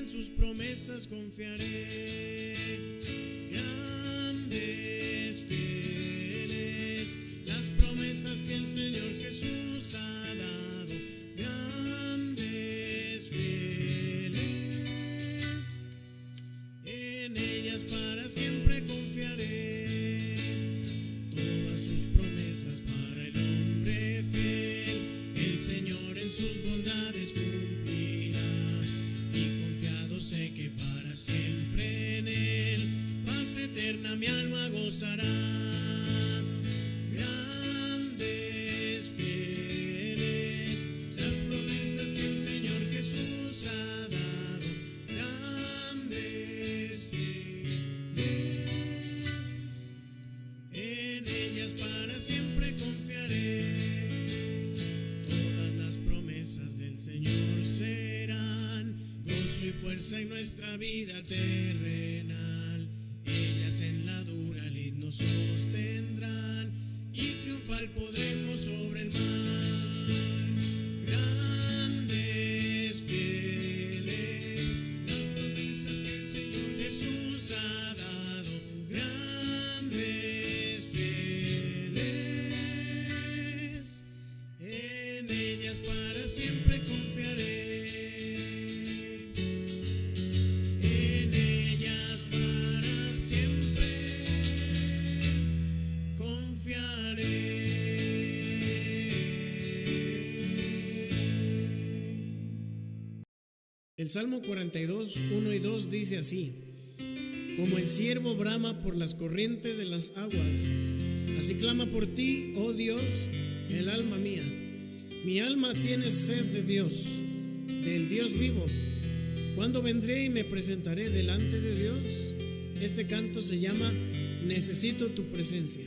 sus promesas confiaré. Grandes, fieles, las promesas que el Señor Jesús ha dado. Grandes, fieles, en ellas para siempre confiaré. Todas sus promesas para el hombre fiel, el Señor en sus bondades cumplirá. Y confiado sé que para siempre en Él, paz eterna mi alma gozará. Grandes, fieles, las promesas que el Señor Jesús ha dado. Grandes, fieles, en ellas para siempre confiaré. Todas las promesas del Señor serán gozo y fuerza en nuestra vida terrenal. Ellas en la dura lid nos sostendrán y triunfal podremos sobre el mal. Grandes, fieles, las promesas que el Señor Jesús ha dado. Grandes, fieles, en ellas para siempre confiaré. En ellas para siempre confiaré. El Salmo 42, 1 y 2 dice así: como el ciervo brama por las corrientes de las aguas, así clama por ti, oh Dios, el alma mía. Mi alma tiene sed de Dios, del Dios vivo. ¿Cuándo vendré y me presentaré delante de Dios? Este canto se llama Necesito tu presencia.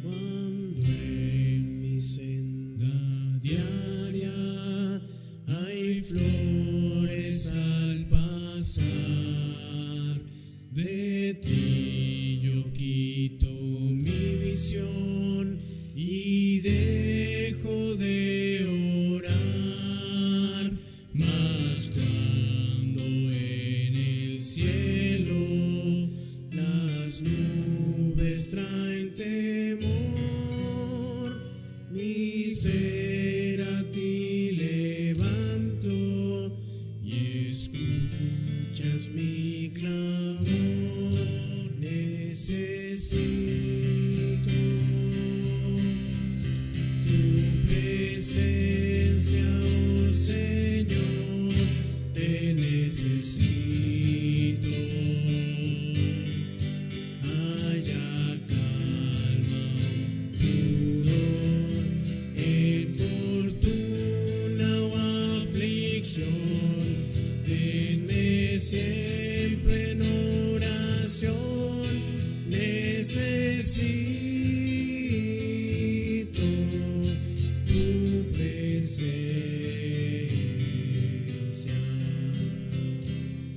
Cuando en mi senda diaria hay flores al pasar, de ti yo quito mi visión y dejo de orar. Mas cuando en el cielo las nubes traen temor, mi ser a ti levanto y escuchas mi clamor. Necesito tu presencia, oh Señor, te necesito. Haya calma, furor, en fortuna o aflicción, tenme siempre en oración. Necesito tu presencia.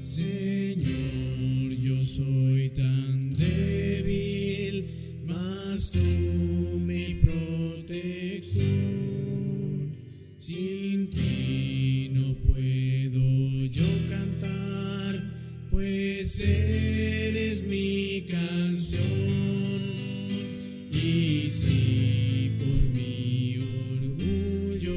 Señor, yo soy tan débil, mas tú mi protección. Sin ti no puedo yo cantar, pues eres mi canción. Y si por mi orgullo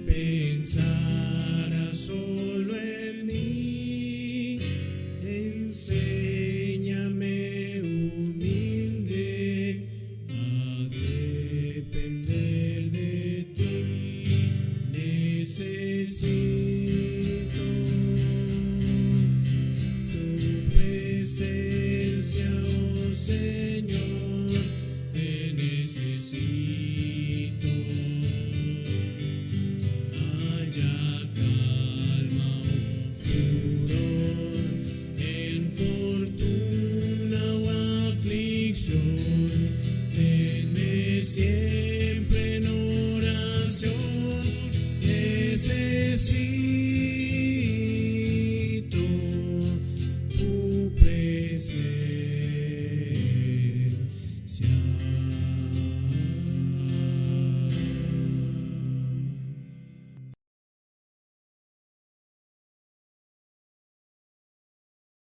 pensara solo en mí, enséñame humilde a depender de ti. Necesito tu presencia, oh Señor, te necesito. Haya calma, oh furor, en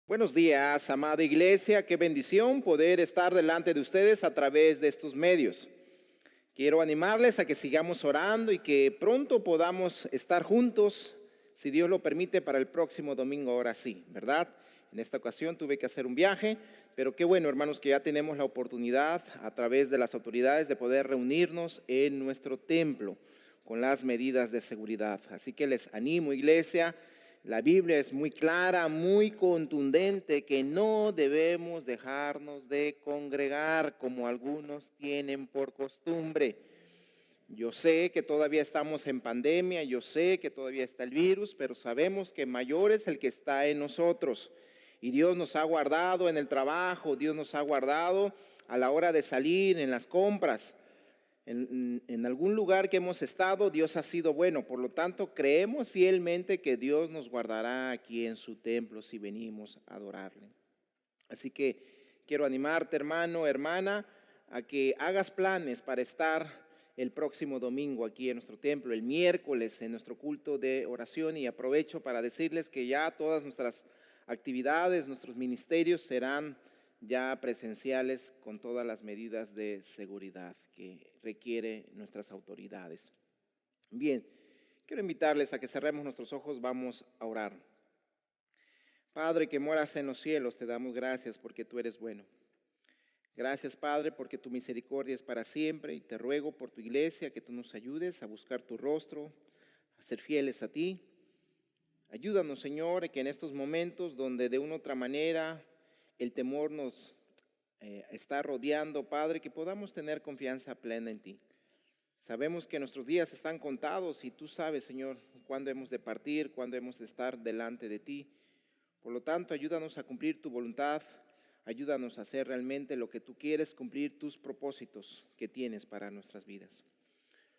Buenos días, amada iglesia. Qué bendición poder estar delante de ustedes a través de estos medios. Quiero animarles a que sigamos orando y que pronto podamos estar juntos, si Dios lo permite, para el próximo domingo. Ahora sí, ¿verdad? En esta ocasión tuve que hacer un viaje, pero qué bueno, hermanos, que ya tenemos la oportunidad a través de las autoridades de poder reunirnos en nuestro templo con las medidas de seguridad. Así que les animo, iglesia. La Biblia es muy clara, muy contundente, que no debemos dejarnos de congregar como algunos tienen por costumbre. Yo sé que todavía estamos en pandemia, yo sé que todavía está el virus, pero sabemos que mayor es el que está en nosotros. Y Dios nos ha guardado en el trabajo, Dios nos ha guardado a la hora de salir, en las compras. En algún lugar que hemos estado, Dios ha sido bueno. Por lo tanto, creemos fielmente que Dios nos guardará aquí en su templo si venimos a adorarle. Así que quiero animarte, hermano, hermana, a que hagas planes para estar el próximo domingo aquí en nuestro templo, el miércoles en nuestro culto de oración, y aprovecho para decirles que ya todas nuestras actividades, nuestros ministerios serán ya presenciales con todas las medidas de seguridad que requiere nuestras autoridades. Bien, quiero invitarles a que cerremos nuestros ojos, vamos a orar. Padre que moras en los cielos, te damos gracias porque tú eres bueno. Gracias, Padre, porque tu misericordia es para siempre, y te ruego por tu iglesia que tú nos ayudes a buscar tu rostro, a ser fieles a ti. Ayúdanos, Señor, que en estos momentos donde de una u otra manera el temor nos está rodeando, Padre, que podamos tener confianza plena en ti. Sabemos que nuestros días están contados y tú sabes, Señor, cuándo hemos de partir, cuándo hemos de estar delante de ti. Por lo tanto, ayúdanos a cumplir tu voluntad, ayúdanos a hacer realmente lo que tú quieres, cumplir tus propósitos que tienes para nuestras vidas.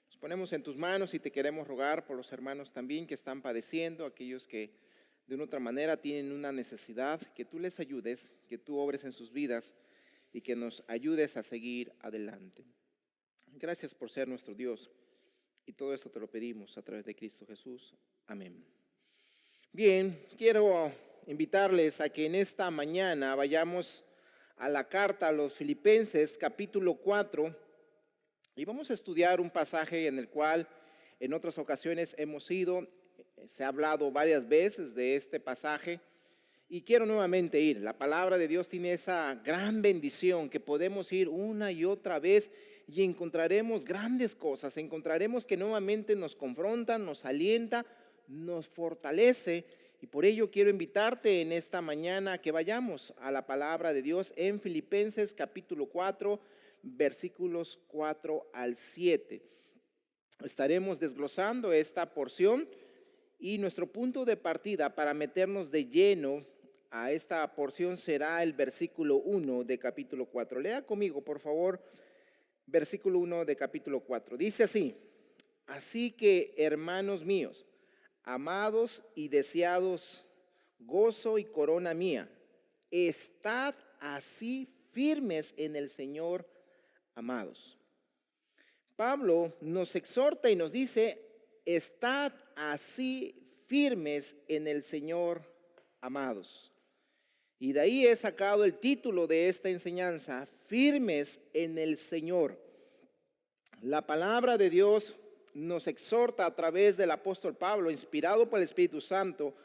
Nos ponemos en tus manos y te queremos rogar por los hermanos también que están padeciendo, aquellos que de una otra manera tienen una necesidad, que tú les ayudes, que tú obres en sus vidas y que nos ayudes a seguir adelante. Gracias por ser nuestro Dios, y todo esto te lo pedimos a través de Cristo Jesús. Amén. Bien, quiero invitarles a que en esta mañana vayamos a la carta a los Filipenses, capítulo 4, y vamos a estudiar un pasaje en el cual en otras ocasiones hemos ido, se ha hablado varias veces de este pasaje, y quiero nuevamente ir. La palabra de Dios tiene esa gran bendición que podemos ir una y otra vez y encontraremos grandes cosas, encontraremos que nuevamente nos confrontan, nos alienta, nos fortalece, y por ello quiero invitarte en esta mañana a que vayamos a la palabra de Dios en Filipenses capítulo 4, versículos 4 al 7. Estaremos desglosando esta porción y nuestro punto de partida para meternos de lleno a esta porción será el versículo 1 de capítulo 4. Lea conmigo, por favor, versículo 1 de capítulo 4. Dice así: así que, hermanos míos, amados y deseados, gozo y corona mía, estad así firmes en el Señor, amados. Pablo nos exhorta y nos dice: estad así firmes en el Señor, amados. Y de ahí he sacado el título de esta enseñanza: firmes en el Señor. La palabra de Dios nos exhorta a través del apóstol Pablo, inspirado por el Espíritu Santo,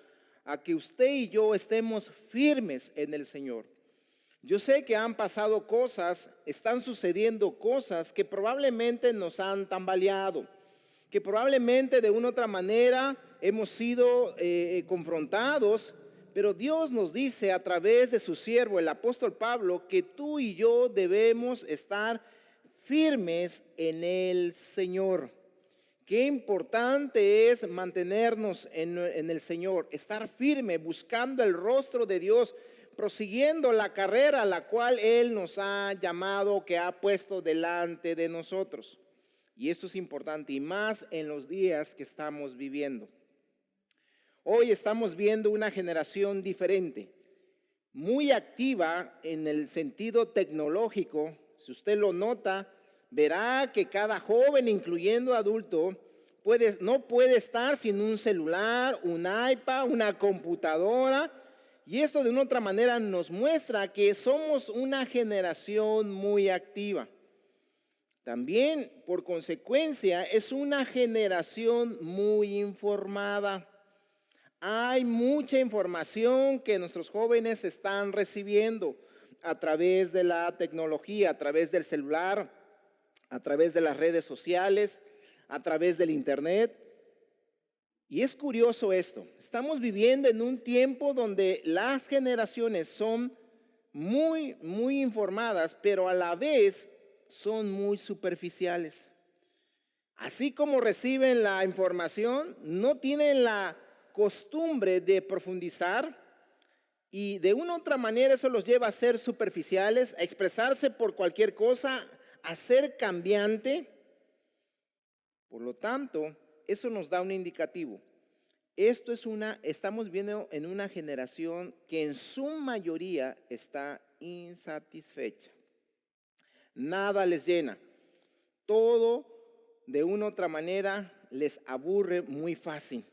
a que usted y yo estemos firmes en el Señor. Yo sé que han pasado cosas, están sucediendo cosas que probablemente nos han tambaleado, que probablemente de una u otra manera hemos sido confrontados, pero Dios nos dice a través de su siervo, el apóstol Pablo, que tú y yo debemos estar firmes en el Señor. Qué importante es mantenernos en el Señor, estar firme, buscando el rostro de Dios, prosiguiendo la carrera a la cual Él nos ha llamado, que ha puesto delante de nosotros. Y esto es importante, y más en los días que estamos viviendo. Hoy estamos viendo una generación diferente, muy activa en el sentido tecnológico. Si usted lo nota, verá que cada joven, incluyendo adulto, no puede estar sin un celular, un iPad, una computadora. Y esto de una otra manera nos muestra que somos una generación muy activa. También, por consecuencia, es una generación muy informada. Hay mucha información que nuestros jóvenes están recibiendo a través de la tecnología, a través del celular, a través de las redes sociales, a través del internet. Y es curioso esto. Estamos viviendo en un tiempo donde las generaciones son muy informadas, pero a la vez son muy superficiales. Así como reciben la información, no tienen la costumbre de profundizar y de una u otra manera eso los lleva a ser superficiales, a expresarse por cualquier cosa, a ser cambiante. Por lo tanto, eso nos da un indicativo. Estamos viendo en una generación que en su mayoría está insatisfecha. Nada les llena. Todo de una u otra manera les aburre muy fácil.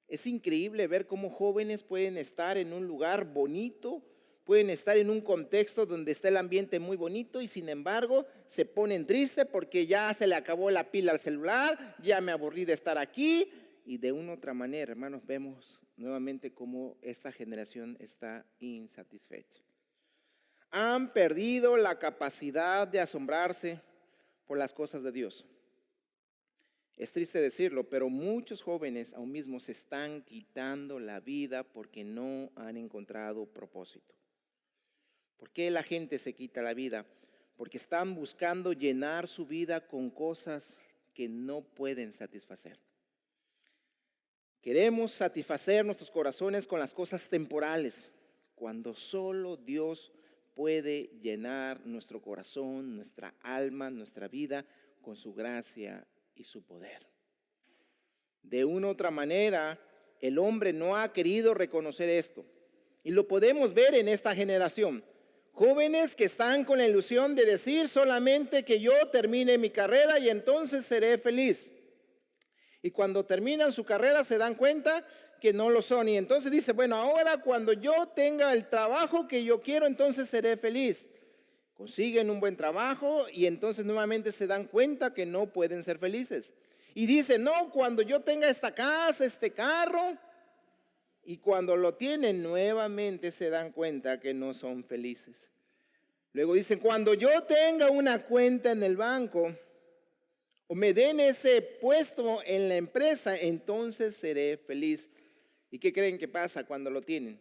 Es increíble ver cómo jóvenes pueden estar en un lugar bonito, pueden estar en un contexto donde está el ambiente muy bonito y sin embargo se ponen tristes porque ya se le acabó la pila al celular, ya me aburrí de estar aquí. Y de una u otra manera, hermanos, vemos nuevamente cómo esta generación está insatisfecha. Han perdido la capacidad de asombrarse por las cosas de Dios. Es triste decirlo, pero muchos jóvenes aún mismo se están quitando la vida porque no han encontrado propósito. ¿Por qué la gente se quita la vida? Porque están buscando llenar su vida con cosas que no pueden satisfacer. Queremos satisfacer nuestros corazones con las cosas temporales, cuando solo Dios puede llenar nuestro corazón, nuestra alma, nuestra vida con su gracia y su poder. De una u otra manera, el hombre no ha querido reconocer esto. Y lo podemos ver en esta generación. Jóvenes que están con la ilusión de decir solamente que yo termine mi carrera y entonces seré feliz. Y cuando terminan su carrera se dan cuenta que no lo son. Y entonces dice, bueno, ahora cuando yo tenga el trabajo que yo quiero, entonces seré feliz. Consiguen un buen trabajo y entonces nuevamente se dan cuenta que no pueden ser felices. Y dicen, no, cuando yo tenga esta casa, este carro. Y cuando lo tienen, nuevamente se dan cuenta que no son felices. Luego dicen, cuando yo tenga una cuenta en el banco, o me den ese puesto en la empresa, entonces seré feliz. ¿Y qué creen que pasa cuando lo tienen?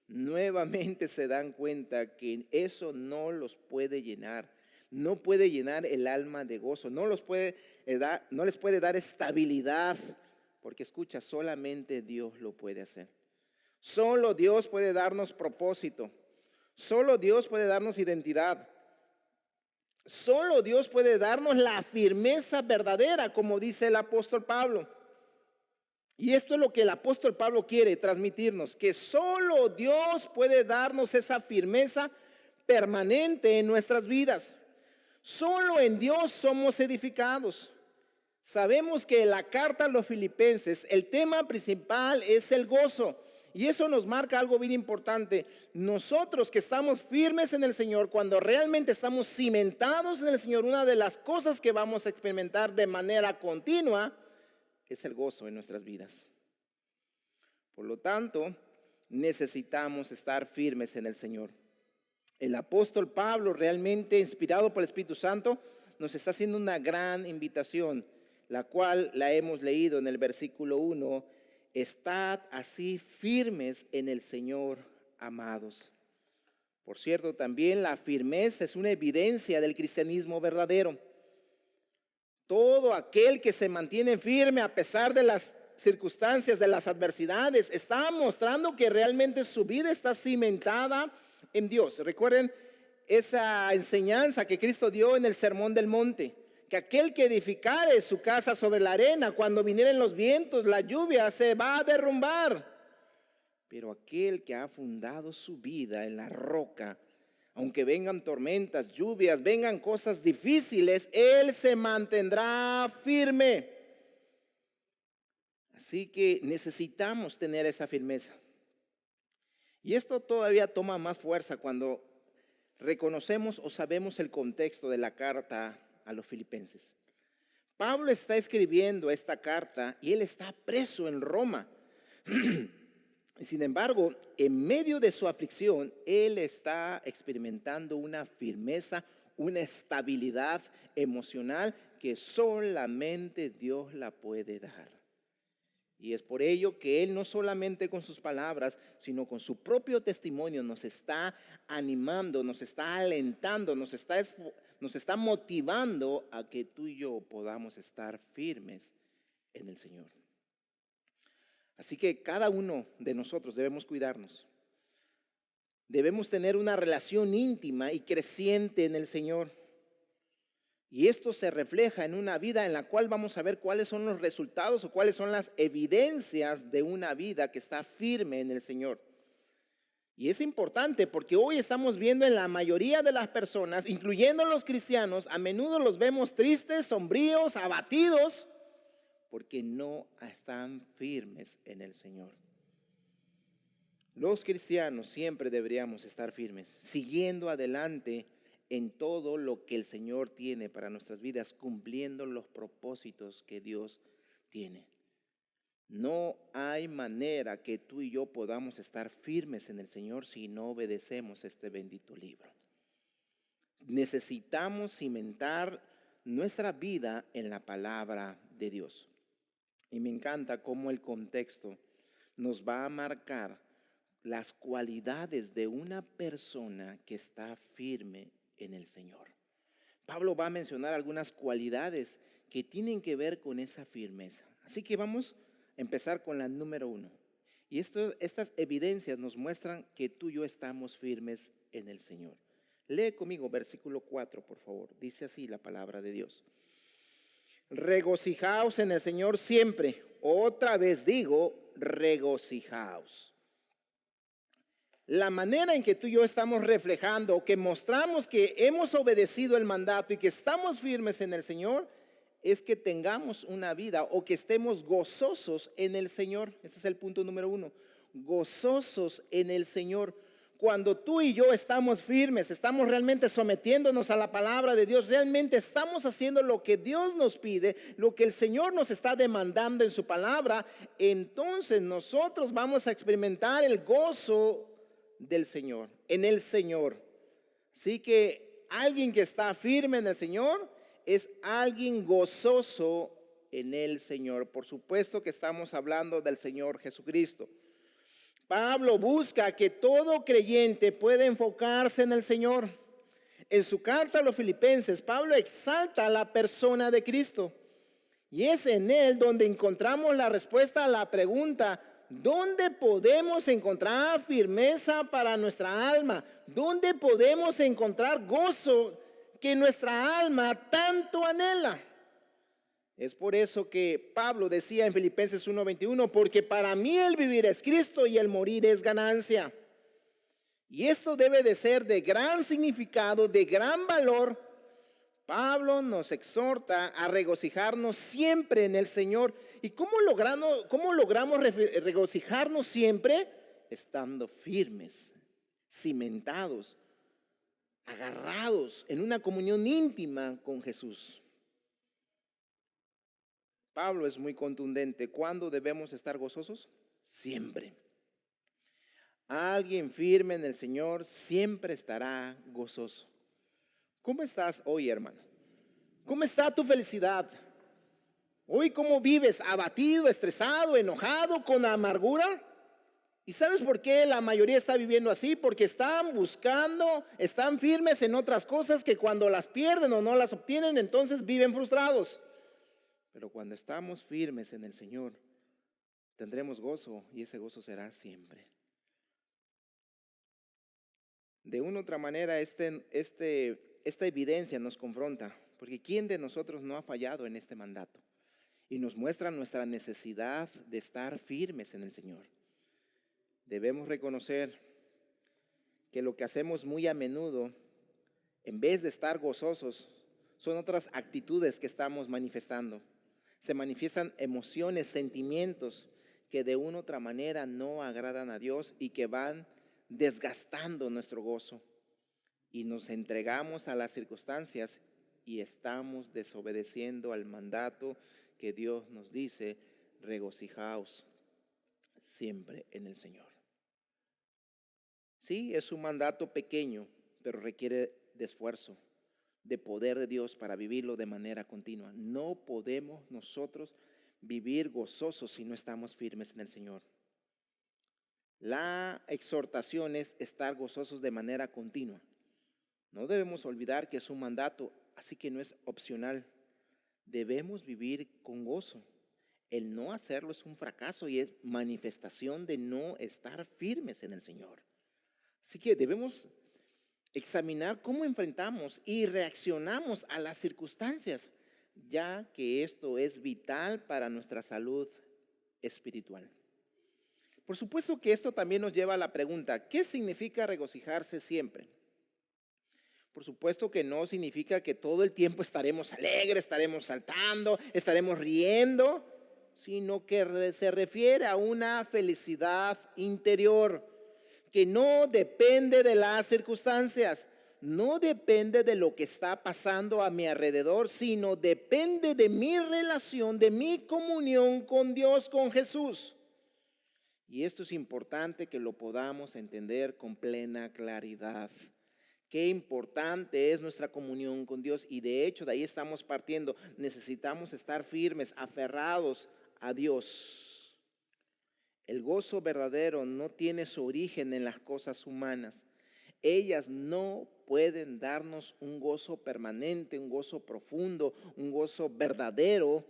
Nuevamente se dan cuenta que eso no los puede llenar. No puede llenar el alma de gozo. No les puede dar estabilidad. Porque escucha, solamente Dios lo puede hacer. Solo Dios puede darnos propósito. Solo Dios puede darnos identidad. Solo Dios puede darnos la firmeza verdadera, como dice el apóstol Pablo. Y esto es lo que el apóstol Pablo quiere transmitirnos, que solo Dios puede darnos esa firmeza permanente en nuestras vidas. Solo en Dios somos edificados. Sabemos que en la carta a los Filipenses el tema principal es el gozo. Y eso nos marca algo bien importante. Nosotros que estamos firmes en el Señor, cuando realmente estamos cimentados en el Señor, una de las cosas que vamos a experimentar de manera continua es el gozo en nuestras vidas. Por lo tanto, necesitamos estar firmes en el Señor. El apóstol Pablo, realmente inspirado por el Espíritu Santo, nos está haciendo una gran invitación, la cual la hemos leído en el versículo 1. Estad así firmes en el Señor, amados. Por cierto, también la firmeza es una evidencia del cristianismo verdadero. Todo aquel que se mantiene firme a pesar de las circunstancias, de las adversidades, está mostrando que realmente su vida está cimentada en Dios. Recuerden esa enseñanza que Cristo dio en el Sermón del Monte, que aquel que edificare su casa sobre la arena, cuando vinieren los vientos, la lluvia, se va a derrumbar. Pero aquel que ha fundado su vida en la roca, aunque vengan tormentas, lluvias, vengan cosas difíciles, él se mantendrá firme. Así que necesitamos tener esa firmeza. Y esto todavía toma más fuerza cuando reconocemos o sabemos el contexto de la carta a los filipenses. Pablo está escribiendo esta carta y él está preso en Roma. Sin embargo, en medio de su aflicción, él está experimentando una firmeza, una estabilidad emocional que solamente Dios la puede dar. Y es por ello que él no solamente con sus palabras, sino con su propio testimonio nos está animando, nos está alentando, nos está motivando a que tú y yo podamos estar firmes en el Señor. Así que cada uno de nosotros debemos cuidarnos. Debemos tener una relación íntima y creciente en el Señor. Y esto se refleja en una vida en la cual vamos a ver cuáles son los resultados o cuáles son las evidencias de una vida que está firme en el Señor. Y es importante porque hoy estamos viendo en la mayoría de las personas, incluyendo los cristianos, a menudo los vemos tristes, sombríos, abatidos, porque no están firmes en el Señor. Los cristianos siempre deberíamos estar firmes, siguiendo adelante en todo lo que el Señor tiene para nuestras vidas, cumpliendo los propósitos que Dios tiene. No hay manera que tú y yo podamos estar firmes en el Señor si no obedecemos este bendito libro. Necesitamos cimentar nuestra vida en la palabra de Dios. Y me encanta cómo el contexto nos va a marcar las cualidades de una persona que está firme en el Señor. Pablo va a mencionar algunas cualidades que tienen que ver con esa firmeza. Así que vamos a empezar con la número 1. Y estas evidencias nos muestran que tú y yo estamos firmes en el Señor. Lee conmigo versículo 4, por favor. Dice así la palabra de Dios. Regocijaos en el Señor siempre. Otra vez digo, regocijaos. La manera en que tú y yo estamos reflejando, que mostramos que hemos obedecido el mandato y que estamos firmes en el Señor, es que tengamos una vida o que estemos gozosos en el Señor. Ese es el punto número 1. Gozosos en el Señor. Cuando tú y yo estamos firmes, estamos realmente sometiéndonos a la palabra de Dios, realmente estamos haciendo lo que Dios nos pide, lo que el Señor nos está demandando en su palabra, entonces nosotros vamos a experimentar el gozo del Señor, en el Señor. Así que alguien que está firme en el Señor es alguien gozoso en el Señor. Por supuesto que estamos hablando del Señor Jesucristo. Pablo busca que todo creyente pueda enfocarse en el Señor. En su carta a los Filipenses, Pablo exalta la persona de Cristo. Y es en él donde encontramos la respuesta a la pregunta: ¿dónde podemos encontrar firmeza para nuestra alma? ¿Dónde podemos encontrar gozo que nuestra alma tanto anhela? Es por eso que Pablo decía en Filipenses 1:21, porque para mí el vivir es Cristo y el morir es ganancia. Y esto debe de ser de gran significado, de gran valor. Pablo nos exhorta a regocijarnos siempre en el Señor. ¿Y cómo logramos regocijarnos siempre? Estando firmes, cimentados, agarrados en una comunión íntima con Jesús. Pablo es muy contundente. ¿Cuándo debemos estar gozosos? Siempre. Alguien firme en el Señor siempre estará gozoso. ¿Cómo estás hoy, hermano? ¿Cómo está tu felicidad? Hoy, ¿cómo vives? ¿Abatido, estresado, enojado, con amargura? ¿Y sabes por qué la mayoría está viviendo así? Porque están buscando, están firmes en otras cosas que cuando las pierden o no las obtienen, entonces viven frustrados. Pero cuando estamos firmes en el Señor, tendremos gozo y ese gozo será siempre. De una u otra manera, esta evidencia nos confronta, porque ¿quién de nosotros no ha fallado en este mandato? Y nos muestra nuestra necesidad de estar firmes en el Señor. Debemos reconocer que lo que hacemos muy a menudo, en vez de estar gozosos, son otras actitudes que estamos manifestando. Se manifiestan emociones, sentimientos que de una u otra manera no agradan a Dios y que van desgastando nuestro gozo y nos entregamos a las circunstancias y estamos desobedeciendo al mandato que Dios nos dice: regocijaos siempre en el Señor. Sí, es un mandato pequeño, pero requiere de esfuerzo, de poder de Dios para vivirlo de manera continua. No podemos nosotros vivir gozosos si no estamos firmes en el Señor. La exhortación es estar gozosos de manera continua. No debemos olvidar que es un mandato, así que no es opcional. Debemos vivir con gozo. El no hacerlo es un fracaso y es manifestación de no estar firmes en el Señor. Así que debemos examinar cómo enfrentamos y reaccionamos a las circunstancias, ya que esto es vital para nuestra salud espiritual. Por supuesto que esto también nos lleva a la pregunta: ¿qué significa regocijarse siempre? Por supuesto que no significa que todo el tiempo estaremos alegres, estaremos saltando, estaremos riendo, sino que se refiere a una felicidad interior que no depende de las circunstancias, no depende de lo que está pasando a mi alrededor, sino depende de mi relación, de mi comunión con Dios, con Jesús. Y esto es importante que lo podamos entender con plena claridad. Qué importante es nuestra comunión con Dios, y de hecho de ahí estamos partiendo. Necesitamos estar firmes, aferrados a Dios. El gozo verdadero no tiene su origen en las cosas humanas. Ellas no pueden darnos un gozo permanente, un gozo profundo, un gozo verdadero.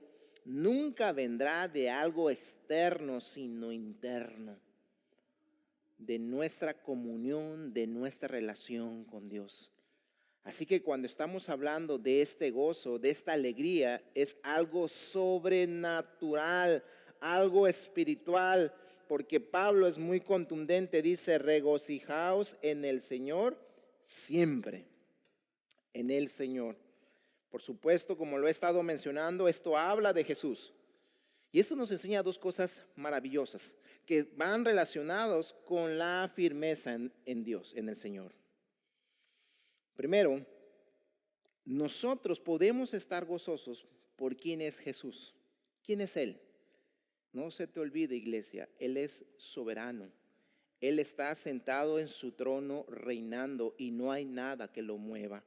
Nunca vendrá de algo externo, sino interno, de nuestra comunión, de nuestra relación con Dios. Así que cuando estamos hablando de este gozo, de esta alegría, es algo sobrenatural, algo espiritual, porque Pablo es muy contundente, dice: regocijaos en el Señor siempre, en el Señor. Por supuesto, como lo he estado mencionando, esto habla de Jesús. Y esto nos enseña dos cosas maravillosas que van relacionados con la firmeza en Dios, en el Señor. Primero, nosotros podemos estar gozosos por quién es Jesús. ¿Quién es Él? No se te olvide, iglesia, Él es soberano. Él está sentado en su trono reinando y no hay nada que lo mueva.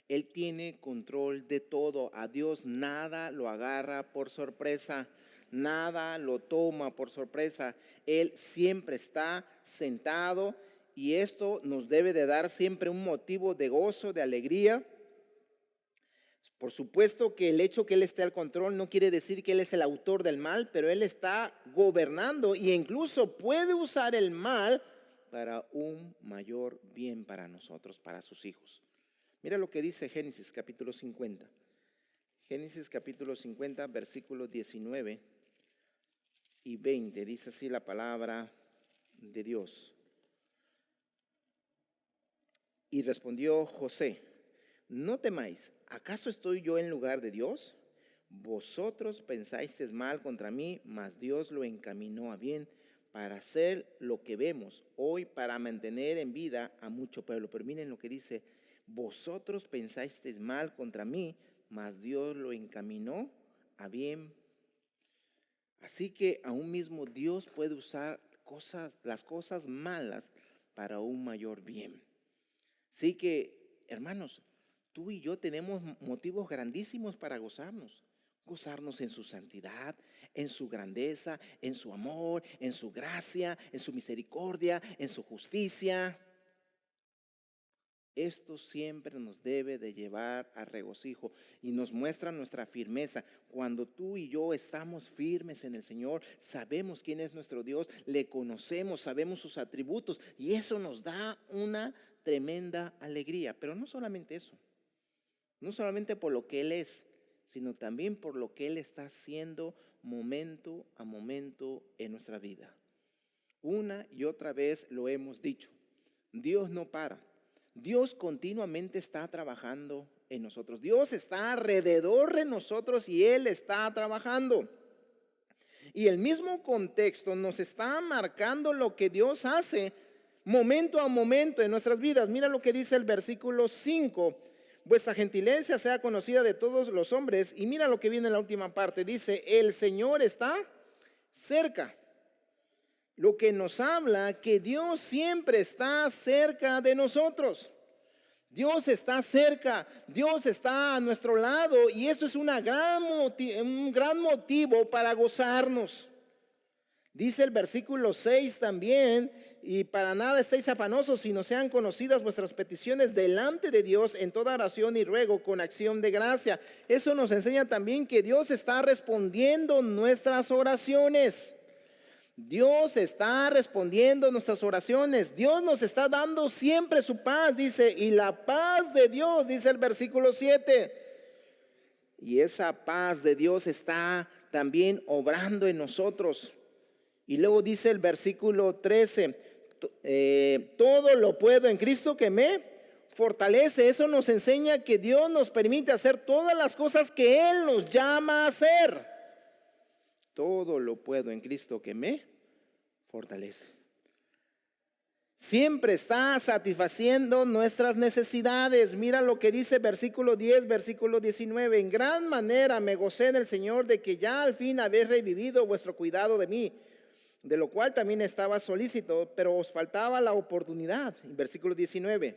Él tiene control de todo. A Dios nada lo agarra por sorpresa, nada lo toma por sorpresa. Él siempre está sentado y esto nos debe de dar siempre un motivo de gozo, de alegría. Por supuesto que el hecho que Él esté al control no quiere decir que Él es el autor del mal, pero Él está gobernando e incluso puede usar el mal para un mayor bien para nosotros, para sus hijos. Mira lo que dice Génesis capítulo 50. Génesis capítulo 50, versículos 19 y 20. Dice así la palabra de Dios. Y respondió José: no temáis, ¿acaso estoy yo en lugar de Dios? Vosotros pensasteis mal contra mí, mas Dios lo encaminó a bien para hacer lo que vemos hoy, para mantener en vida a mucho pueblo. Pero miren lo que dice: vosotros pensasteis mal contra mí, mas Dios lo encaminó a bien. Así que aún mismo Dios puede usar las cosas malas para un mayor bien. Así que, hermanos, tú y yo tenemos motivos grandísimos para gozarnos. Gozarnos en su santidad, en su grandeza, en su amor, en su gracia, en su misericordia, en su justicia. Esto siempre nos debe de llevar a regocijo y nos muestra nuestra firmeza. Cuando tú y yo estamos firmes en el Señor, sabemos quién es nuestro Dios, le conocemos, sabemos sus atributos y eso nos da una tremenda alegría. Pero no solamente eso, no solamente por lo que Él es, sino también por lo que Él está haciendo momento a momento en nuestra vida. Una y otra vez lo hemos dicho, Dios no para. Dios continuamente está trabajando en nosotros. Dios está alrededor de nosotros y Él está trabajando. Y el mismo contexto nos está marcando lo que Dios hace momento a momento en nuestras vidas. Mira lo que dice el versículo 5. Vuestra gentileza sea conocida de todos los hombres. Y mira lo que viene en la última parte. Dice, el Señor está cerca. Lo que nos habla que Dios siempre está cerca de nosotros. Dios está cerca, Dios está a nuestro lado y eso es un gran motivo para gozarnos. Dice el versículo 6 también, y para nada estéis afanosos, sino sean conocidas vuestras peticiones delante de Dios en toda oración y ruego con acción de gracia. Eso nos enseña también que Dios está respondiendo nuestras oraciones. Dios está respondiendo nuestras oraciones. Dios nos está dando siempre su paz, dice, y la paz de Dios, dice el versículo 7. Y esa paz de Dios está también obrando en nosotros. Y luego dice el versículo 13, todo lo puedo en Cristo que me fortalece. Eso nos enseña que Dios nos permite hacer todas las cosas que Él nos llama a hacer. Todo lo puedo en Cristo que me fortalece. Siempre está satisfaciendo nuestras necesidades. Mira lo que dice versículo 10, versículo 19. En gran manera me gocé en el Señor de que ya al fin habéis revivido vuestro cuidado de mí, de lo cual también estaba solícito, pero os faltaba la oportunidad. Versículo 19.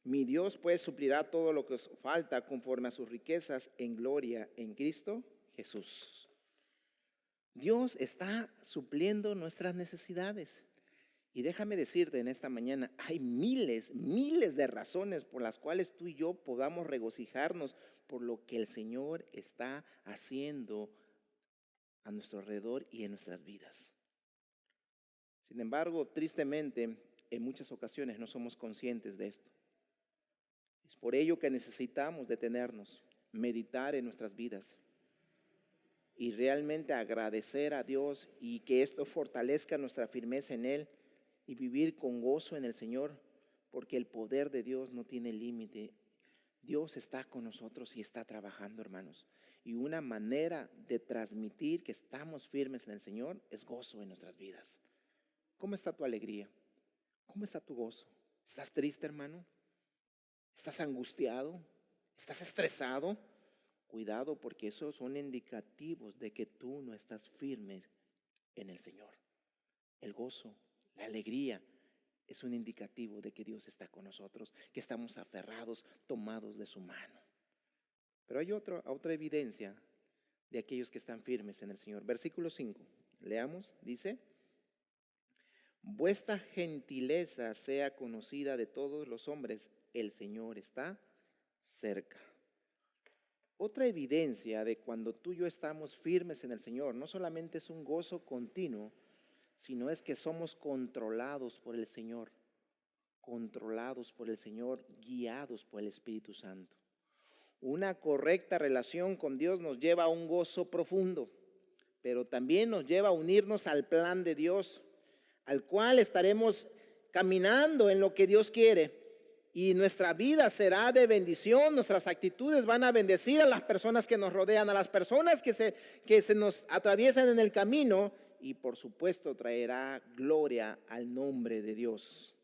Mi Dios pues suplirá todo lo que os falta conforme a sus riquezas en gloria en Cristo Jesús. Dios está supliendo nuestras necesidades. Y déjame decirte en esta mañana, hay miles de razones por las cuales tú y yo podamos regocijarnos por lo que el Señor está haciendo a nuestro alrededor y en nuestras vidas. Sin embargo, tristemente, en muchas ocasiones no somos conscientes de esto. Es por ello que necesitamos detenernos, meditar en nuestras vidas y realmente agradecer a Dios y que esto fortalezca nuestra firmeza en Él y vivir con gozo en el Señor, porque el poder de Dios no tiene límite. Dios está con nosotros y está trabajando, hermanos. Y una manera de transmitir que estamos firmes en el Señor es gozo en nuestras vidas. ¿Cómo está tu alegría? ¿Cómo está tu gozo? ¿Estás triste, hermano? ¿Estás angustiado? ¿Estás estresado? Cuidado, porque esos son indicativos de que tú no estás firme en el Señor. El gozo, la alegría es un indicativo de que Dios está con nosotros, que estamos aferrados, tomados de su mano. Pero hay otra evidencia de aquellos que están firmes en el Señor. Versículo 5, leamos, dice: vuestra gentileza sea conocida de todos los hombres, el Señor está cerca. Otra evidencia de cuando tú y yo estamos firmes en el Señor, no solamente es un gozo continuo, sino es que somos controlados por el Señor, guiados por el Espíritu Santo. Una correcta relación con Dios nos lleva a un gozo profundo, pero también nos lleva a unirnos al plan de Dios, al cual estaremos caminando en lo que Dios quiere. Y nuestra vida será de bendición, nuestras actitudes van a bendecir a las personas que nos rodean, a las personas que se nos atraviesan en el camino, y por supuesto traerá gloria al nombre de Dios.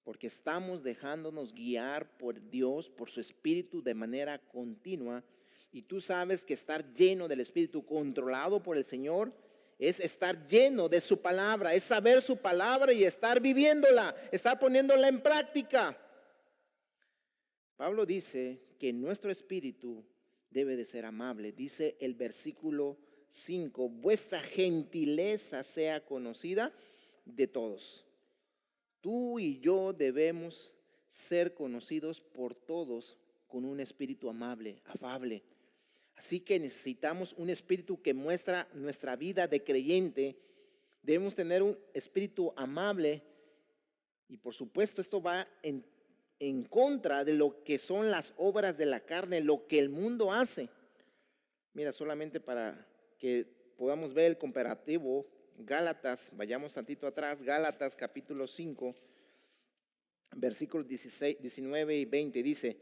Porque estamos dejándonos guiar por Dios, por su Espíritu de manera continua. Y tú sabes que estar lleno del Espíritu, controlado por el Señor, es estar lleno de su palabra, es saber su palabra y estar viviéndola, estar poniéndola en práctica. Pablo dice que nuestro espíritu debe de ser amable. Dice el versículo 5, vuestra gentileza sea conocida de todos. Tú y yo debemos ser conocidos por todos con un espíritu amable, afable. Así que necesitamos un espíritu que muestra nuestra vida de creyente. Debemos tener un espíritu amable y por supuesto esto va en contra de lo que son las obras de la carne, lo que el mundo hace. Mira, solamente para que podamos ver el comparativo, Gálatas, vayamos tantito atrás, Gálatas capítulo 5, versículos 16, 19 y 20 dice: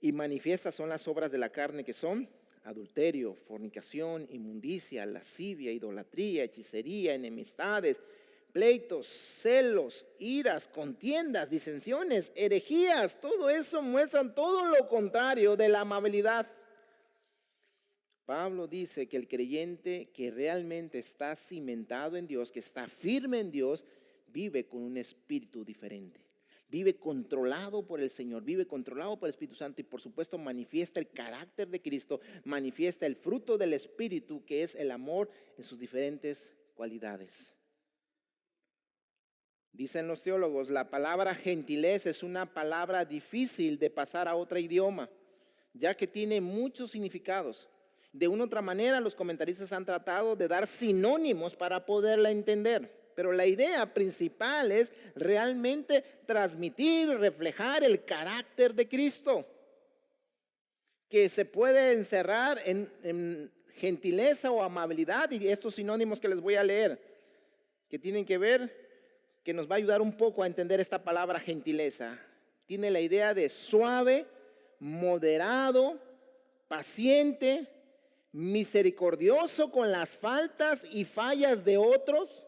y manifiestas son las obras de la carne que son adulterio, fornicación, inmundicia, lascivia, idolatría, hechicería, enemistades, pleitos, celos, iras, contiendas, disensiones, herejías. Todo eso muestran todo lo contrario de la amabilidad. Pablo dice que el creyente que realmente está cimentado en Dios, que está firme en Dios, vive con un espíritu diferente. Vive controlado por el Señor, vive controlado por el Espíritu Santo y por supuesto manifiesta el carácter de Cristo, manifiesta el fruto del Espíritu que es el amor en sus diferentes cualidades. Dicen los teólogos, la palabra gentileza es una palabra difícil de pasar a otro idioma, ya que tiene muchos significados. De una u otra manera, los comentaristas han tratado de dar sinónimos para poderla entender. Pero la idea principal es realmente transmitir, reflejar el carácter de Cristo, que se puede encerrar en gentileza o amabilidad, y estos sinónimos que les voy a leer, que tienen que ver, que nos va a ayudar un poco a entender esta palabra gentileza. Tiene la idea de suave, moderado, paciente, misericordioso con las faltas y fallas de otros,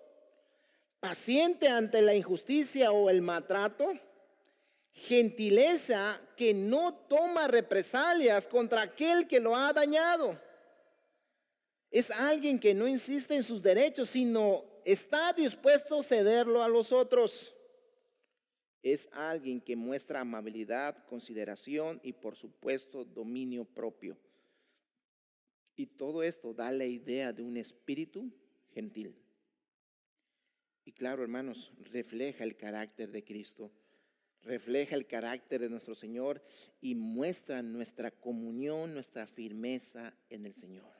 paciente ante la injusticia o el maltrato, gentileza que no toma represalias contra aquel que lo ha dañado. Es alguien que no insiste en sus derechos, sino está dispuesto a cederlo a los otros. Es alguien que muestra amabilidad, consideración y por supuesto dominio propio. Y todo esto da la idea de un espíritu gentil. Y claro, hermanos, refleja el carácter de Cristo, refleja el carácter de nuestro Señor y muestra nuestra comunión, nuestra firmeza en el Señor.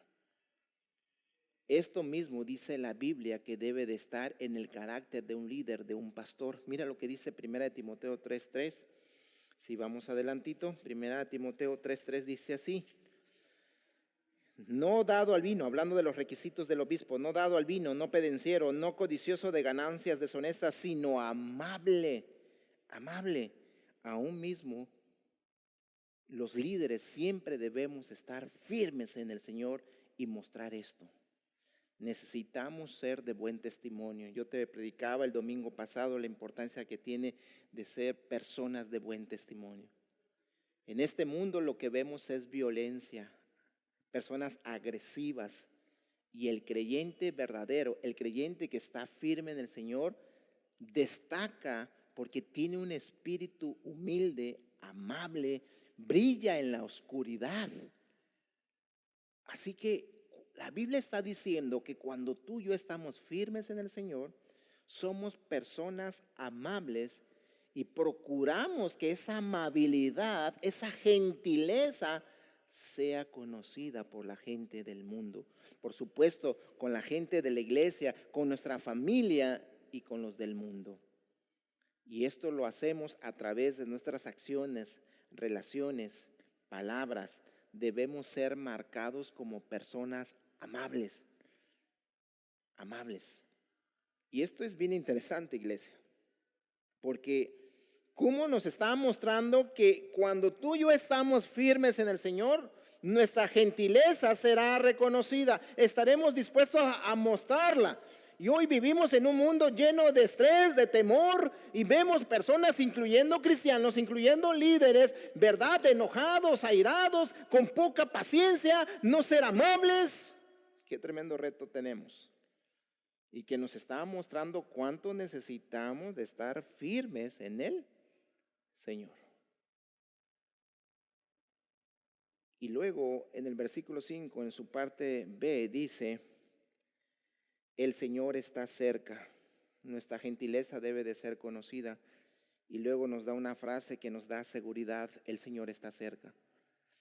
Esto mismo dice la Biblia que debe de estar en el carácter de un líder, de un pastor. Mira lo que dice 1 Timoteo 3:3. Si vamos adelantito, 1 Timoteo 3:3 dice así. No dado al vino, hablando de los requisitos del obispo, no dado al vino, no pendenciero, no codicioso de ganancias deshonestas, sino amable, amable. Aún mismo, los líderes siempre debemos estar firmes en el Señor y mostrar esto. Necesitamos ser de buen testimonio. Yo te predicaba el domingo pasado la importancia que tiene de ser personas de buen testimonio. En este mundo lo que vemos es violencia, personas agresivas, y el creyente verdadero, el creyente que está firme en el Señor, destaca porque tiene un espíritu humilde, amable, brilla en la oscuridad. Así que la Biblia está diciendo que cuando tú y yo estamos firmes en el Señor, somos personas amables y procuramos que esa amabilidad, esa gentileza sea conocida por la gente del mundo. Por supuesto, con la gente de la iglesia, con nuestra familia y con los del mundo. Y esto lo hacemos a través de nuestras acciones, relaciones, palabras. Debemos ser marcados como personas amables. Amables. Y esto es bien interesante, iglesia, porque ¿cómo nos está mostrando que cuando tú y yo estamos firmes en el Señor, nuestra gentileza será reconocida? Estaremos dispuestos a mostrarla. Y hoy vivimos en un mundo lleno de estrés, de temor, y vemos personas, incluyendo cristianos, incluyendo líderes, ¿verdad? Enojados, airados, con poca paciencia, no ser amables. Qué tremendo reto tenemos. Y que nos está mostrando cuánto necesitamos de estar firmes en Él, Señor. Y luego en el versículo 5, en su parte B, dice, el Señor está cerca. Nuestra gentileza debe de ser conocida. Y luego nos da una frase que nos da seguridad, el Señor está cerca.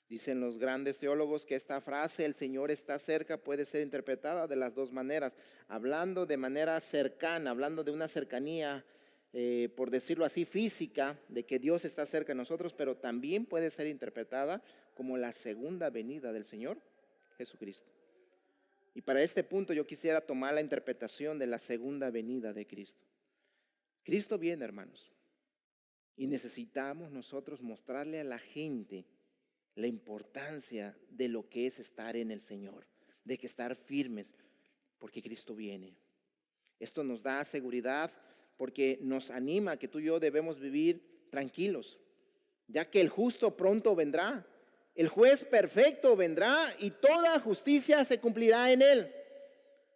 Dicen los grandes teólogos que esta frase, el Señor está cerca, puede ser interpretada de las dos maneras. Hablando de manera cercana, hablando de una cercanía, por decirlo así, física, de que Dios está cerca de nosotros, pero también puede ser interpretada como la segunda venida del Señor Jesucristo. Y para este punto yo quisiera tomar la interpretación de la segunda venida de Cristo. Cristo viene, hermanos, y necesitamos nosotros mostrarle a la gente la importancia de lo que es estar en el Señor, de que estar firmes, porque Cristo viene. Esto nos da seguridad porque nos anima a que tú y yo debemos vivir tranquilos, ya que el justo pronto vendrá. El juez perfecto vendrá y toda justicia se cumplirá en él.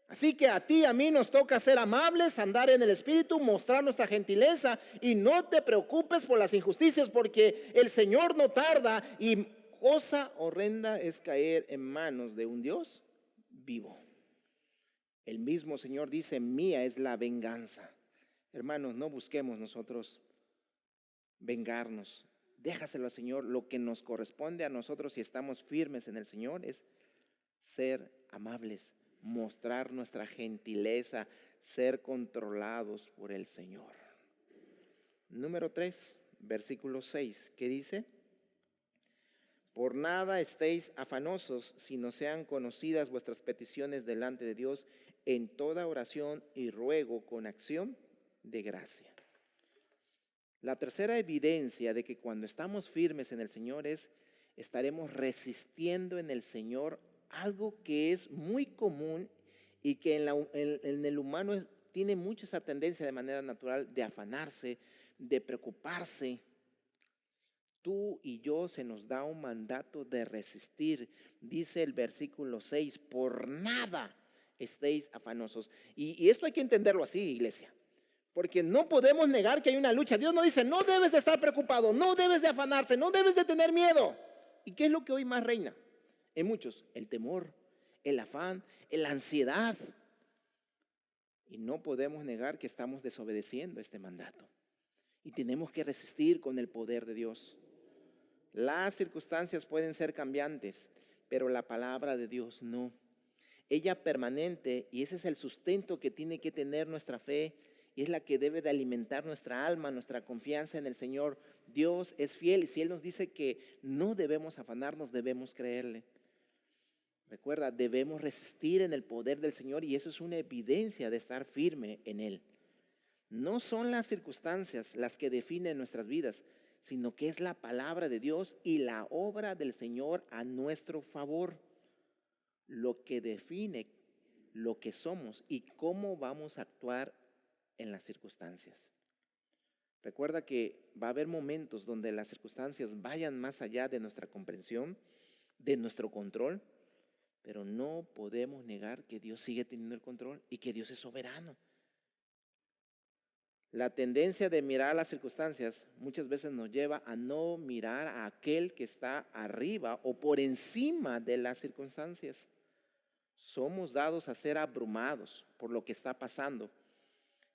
Así que a ti y a mí nos toca ser amables, andar en el Espíritu, mostrar nuestra gentileza y no te preocupes por las injusticias porque el Señor no tarda y cosa horrenda es caer en manos de un Dios vivo. El mismo Señor dice, mía es la venganza. Hermanos, no busquemos nosotros vengarnos. Déjaselo al Señor. Lo que nos corresponde a nosotros si estamos firmes en el Señor es ser amables, mostrar nuestra gentileza, ser controlados por el Señor. Número 3, versículo 6, ¿qué dice? Por nada estéis afanosos, sino sean conocidas vuestras peticiones delante de Dios en toda oración y ruego con acción de gracia. La tercera evidencia de que cuando estamos firmes en el Señor es estaremos resistiendo en el Señor algo que es muy común y que en el humano tiene mucho esa tendencia de manera natural de afanarse, de preocuparse. Tú y yo se nos da un mandato de resistir. Dice el versículo 6, por nada estéis afanosos. Y esto hay que entenderlo así, iglesia. Porque no podemos negar que hay una lucha. Dios no dice, no debes de estar preocupado, no debes de afanarte, no debes de tener miedo. ¿Y qué es lo que hoy más reina? En muchos, el temor, el afán, la ansiedad. Y no podemos negar que estamos desobedeciendo este mandato. Y tenemos que resistir con el poder de Dios. Las circunstancias pueden ser cambiantes, pero la palabra de Dios no. Ella permanente y ese es el sustento que tiene que tener nuestra fe y es la que debe de alimentar nuestra alma, nuestra confianza en el Señor. Dios es fiel y si Él nos dice que no debemos afanarnos, debemos creerle. Recuerda, debemos resistir en el poder del Señor y eso es una evidencia de estar firme en Él. No son las circunstancias las que definen nuestras vidas, sino que es la palabra de Dios y la obra del Señor a nuestro favor, lo que define lo que somos y cómo vamos a actuar en las circunstancias. Recuerda que va a haber momentos donde las circunstancias vayan más allá de nuestra comprensión, de nuestro control, pero no podemos negar que Dios sigue teniendo el control y que Dios es soberano. La tendencia de mirar las circunstancias muchas veces nos lleva a no mirar a aquel que está arriba o por encima de las circunstancias. Somos dados a ser abrumados por lo que está pasando.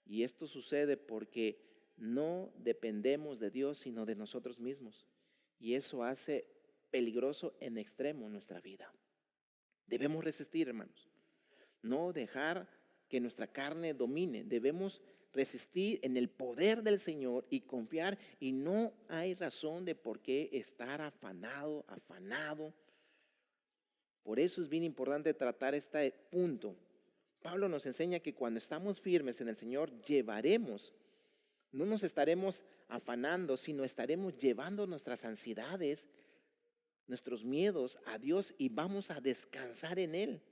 Y esto sucede porque no dependemos de Dios sino de nosotros mismos. Y eso hace peligroso en extremo nuestra vida. Debemos resistir, hermanos. No dejar que nuestra carne domine. Debemos resistir en el poder del Señor y confiar y no hay razón de por qué estar afanado. Por eso es bien importante tratar este punto. Pablo nos enseña que cuando estamos firmes en el Señor no nos estaremos afanando, sino estaremos llevando nuestras ansiedades, nuestros miedos a Dios y vamos a descansar en Él.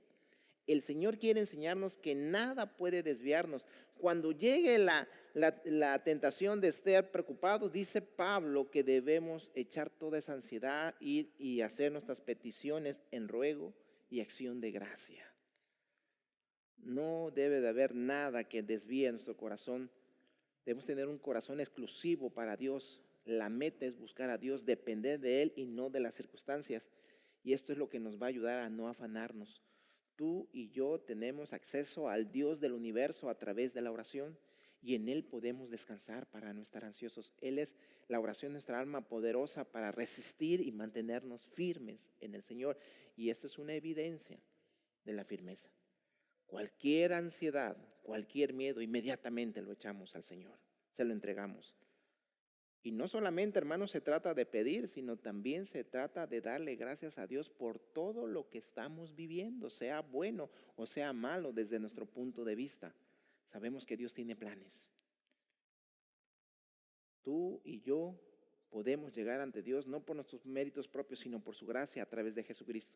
El Señor quiere enseñarnos que nada puede desviarnos. Cuando llegue la tentación de estar preocupados, dice Pablo que debemos echar toda esa ansiedad y hacer nuestras peticiones en ruego y acción de gracia. No debe de haber nada que desvíe nuestro corazón. Debemos tener un corazón exclusivo para Dios. La meta es buscar a Dios, depender de Él y no de las circunstancias. Y esto es lo que nos va a ayudar a no afanarnos. Tú y yo tenemos acceso al Dios del universo a través de la oración y en Él podemos descansar para no estar ansiosos. Él es la oración de nuestra alma poderosa para resistir y mantenernos firmes en el Señor. Y esto es una evidencia de la firmeza. Cualquier ansiedad, cualquier miedo, inmediatamente lo echamos al Señor, se lo entregamos. Y no solamente, hermanos, se trata de pedir, sino también se trata de darle gracias a Dios por todo lo que estamos viviendo, sea bueno o sea malo desde nuestro punto de vista. Sabemos que Dios tiene planes. Tú y yo podemos llegar ante Dios no por nuestros méritos propios, sino por su gracia a través de Jesucristo.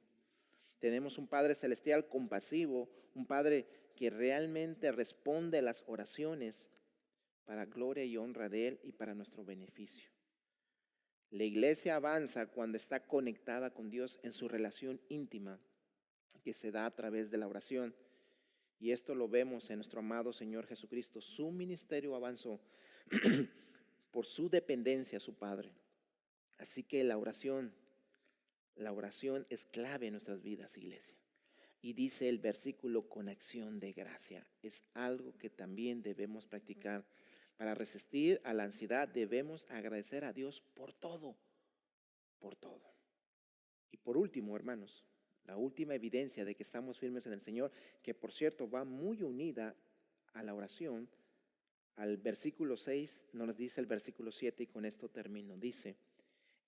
Tenemos un Padre celestial compasivo, un Padre que realmente responde a las oraciones para gloria y honra de Él y para nuestro beneficio. La iglesia avanza cuando está conectada con Dios en su relación íntima que se da a través de la oración. Y esto lo vemos en nuestro amado Señor Jesucristo. Su ministerio avanzó por su dependencia a su Padre. Así que la oración es clave en nuestras vidas, iglesia. Y dice el versículo con acción de gracia. Es algo que también debemos practicar. Para resistir a la ansiedad debemos agradecer a Dios por todo, por todo. Y por último, hermanos, la última evidencia de que estamos firmes en el Señor, que por cierto va muy unida a la oración, al versículo 6, nos dice el versículo 7 y con esto termino. Dice,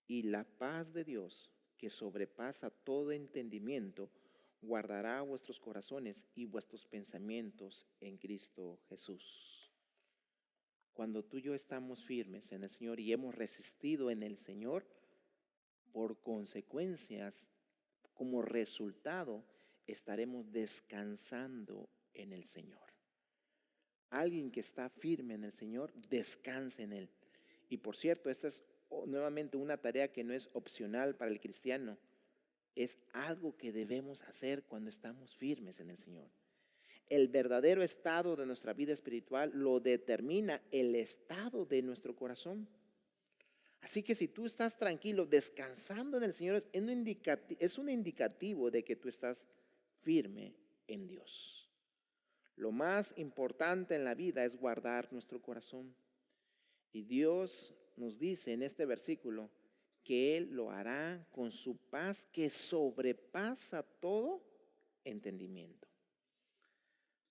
y la paz de Dios, que sobrepasa todo entendimiento, guardará vuestros corazones y vuestros pensamientos en Cristo Jesús. Cuando tú y yo estamos firmes en el Señor y hemos resistido en el Señor, por consecuencias, como resultado, estaremos descansando en el Señor. Alguien que está firme en el Señor, descansa en Él. Y por cierto, esta es nuevamente una tarea que no es opcional para el cristiano. Es algo que debemos hacer cuando estamos firmes en el Señor. El verdadero estado de nuestra vida espiritual lo determina el estado de nuestro corazón. Así que si tú estás tranquilo, descansando en el Señor, es un indicativo de que tú estás firme en Dios. Lo más importante en la vida es guardar nuestro corazón. Y Dios nos dice en este versículo que Él lo hará con su paz que sobrepasa todo entendimiento.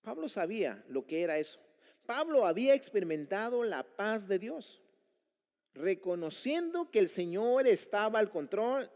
Pablo sabía lo que era eso. Pablo había experimentado la paz de Dios, reconociendo que el Señor estaba al control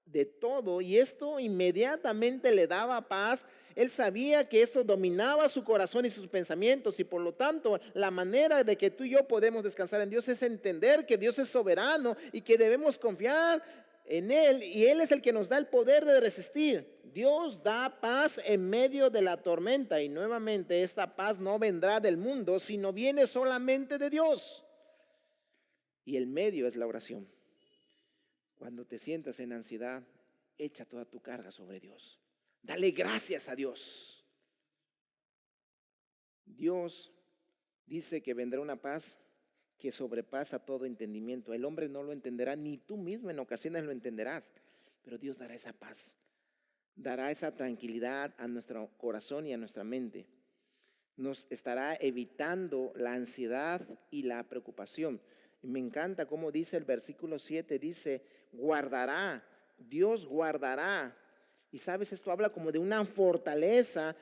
de todo y esto inmediatamente le daba paz. Él sabía que esto dominaba su corazón y sus pensamientos y por lo tanto la manera de que tú y yo podemos descansar en Dios es entender que Dios es soberano y que debemos confiar en Él y Él es el que nos da el poder de resistir. Dios da paz en medio de la tormenta y nuevamente esta paz no vendrá del mundo sino viene solamente de Dios. Y el medio es la oración. Cuando te sientas en ansiedad, echa toda tu carga sobre Dios. Dale gracias a Dios. Dios dice que vendrá una paz que sobrepasa todo entendimiento. El hombre no lo entenderá, ni tú mismo en ocasiones lo entenderás. Pero Dios dará esa paz, dará esa tranquilidad a nuestro corazón y a nuestra mente. Nos estará evitando la ansiedad y la preocupación. Y me encanta cómo dice el versículo 7, dice, guardará, Dios guardará. Y sabes, esto habla como de una fortaleza,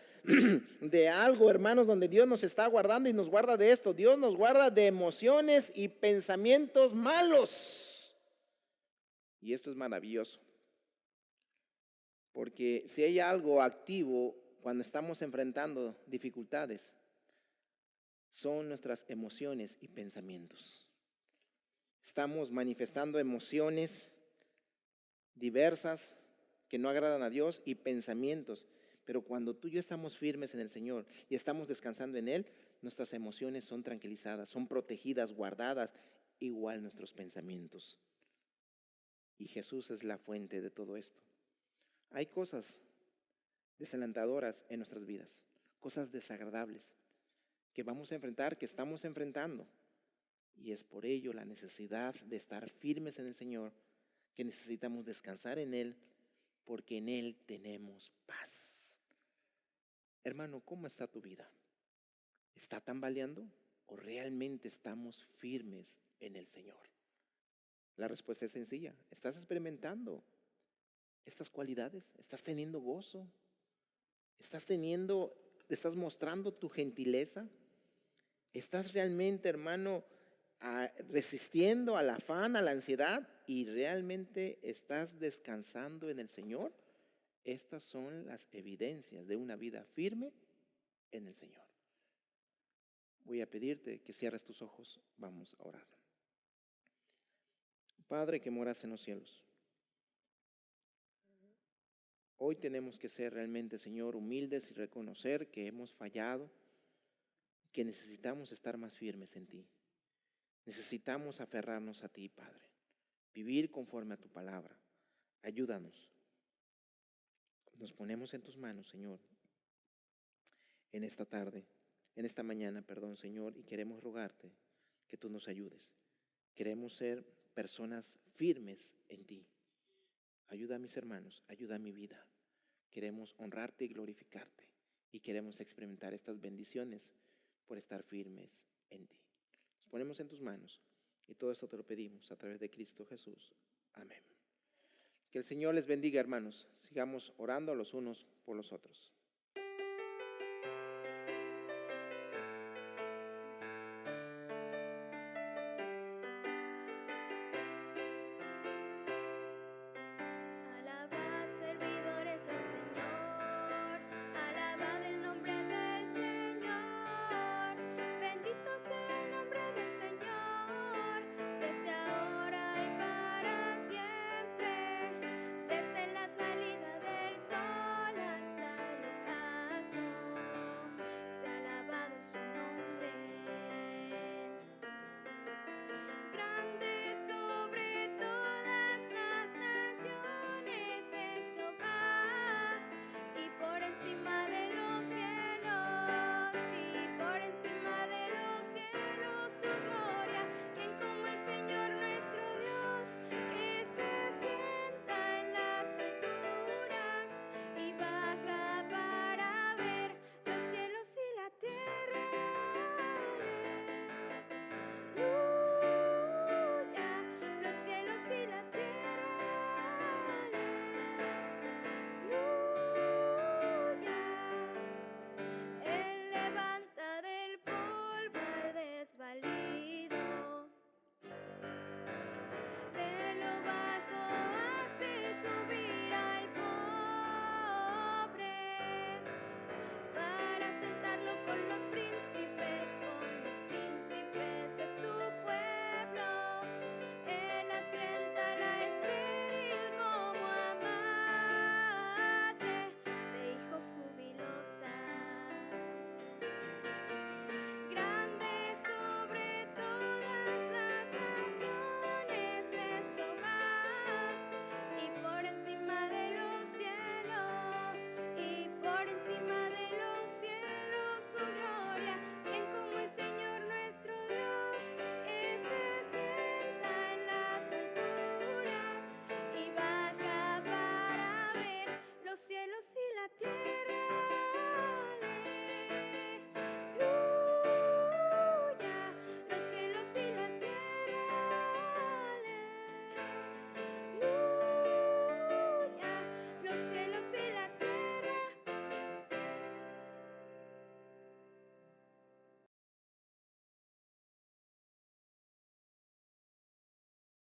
de algo, hermanos, donde Dios nos está guardando y nos guarda de esto. Dios nos guarda de emociones y pensamientos malos. Y esto es maravilloso. Porque si hay algo activo cuando estamos enfrentando dificultades, son nuestras emociones y pensamientos. Estamos manifestando emociones diversas que no agradan a Dios y pensamientos. Pero cuando tú y yo estamos firmes en el Señor y estamos descansando en Él, nuestras emociones son tranquilizadas, son protegidas, guardadas, igual nuestros pensamientos. Y Jesús es la fuente de todo esto. Hay cosas desalentadoras en nuestras vidas, cosas desagradables que vamos a enfrentar, que estamos enfrentando. Y es por ello la necesidad de estar firmes en el Señor, que necesitamos descansar en Él, porque en Él tenemos paz. Hermano, ¿cómo está tu vida? ¿Está tambaleando o realmente estamos firmes en el Señor? La respuesta es sencilla. ¿Estás experimentando estas cualidades? ¿Estás teniendo gozo? ¿Estás mostrando tu gentileza? ¿Estás realmente, hermano, resistiendo al afán, a la ansiedad y realmente estás descansando en el Señor? Estas son las evidencias de una vida firme en el Señor. Voy a pedirte que cierres tus ojos. Vamos a orar. Padre que moras en los cielos, Hoy tenemos que ser realmente, Señor, humildes y reconocer que hemos fallado, que necesitamos estar más firmes en ti. Necesitamos aferrarnos a ti, Padre, vivir conforme a tu palabra. Ayúdanos. Nos ponemos en tus manos, Señor, en esta tarde, en esta mañana, perdón, Señor, y queremos rogarte que tú nos ayudes. Queremos ser personas firmes en ti. Ayuda a mis hermanos, ayuda a mi vida. Queremos honrarte y glorificarte y queremos experimentar estas bendiciones por estar firmes en ti. Nos ponemos en tus manos y todo esto te lo pedimos a través de Cristo Jesús. Amén. Que el Señor les bendiga, hermanos. Sigamos orando los unos por los otros.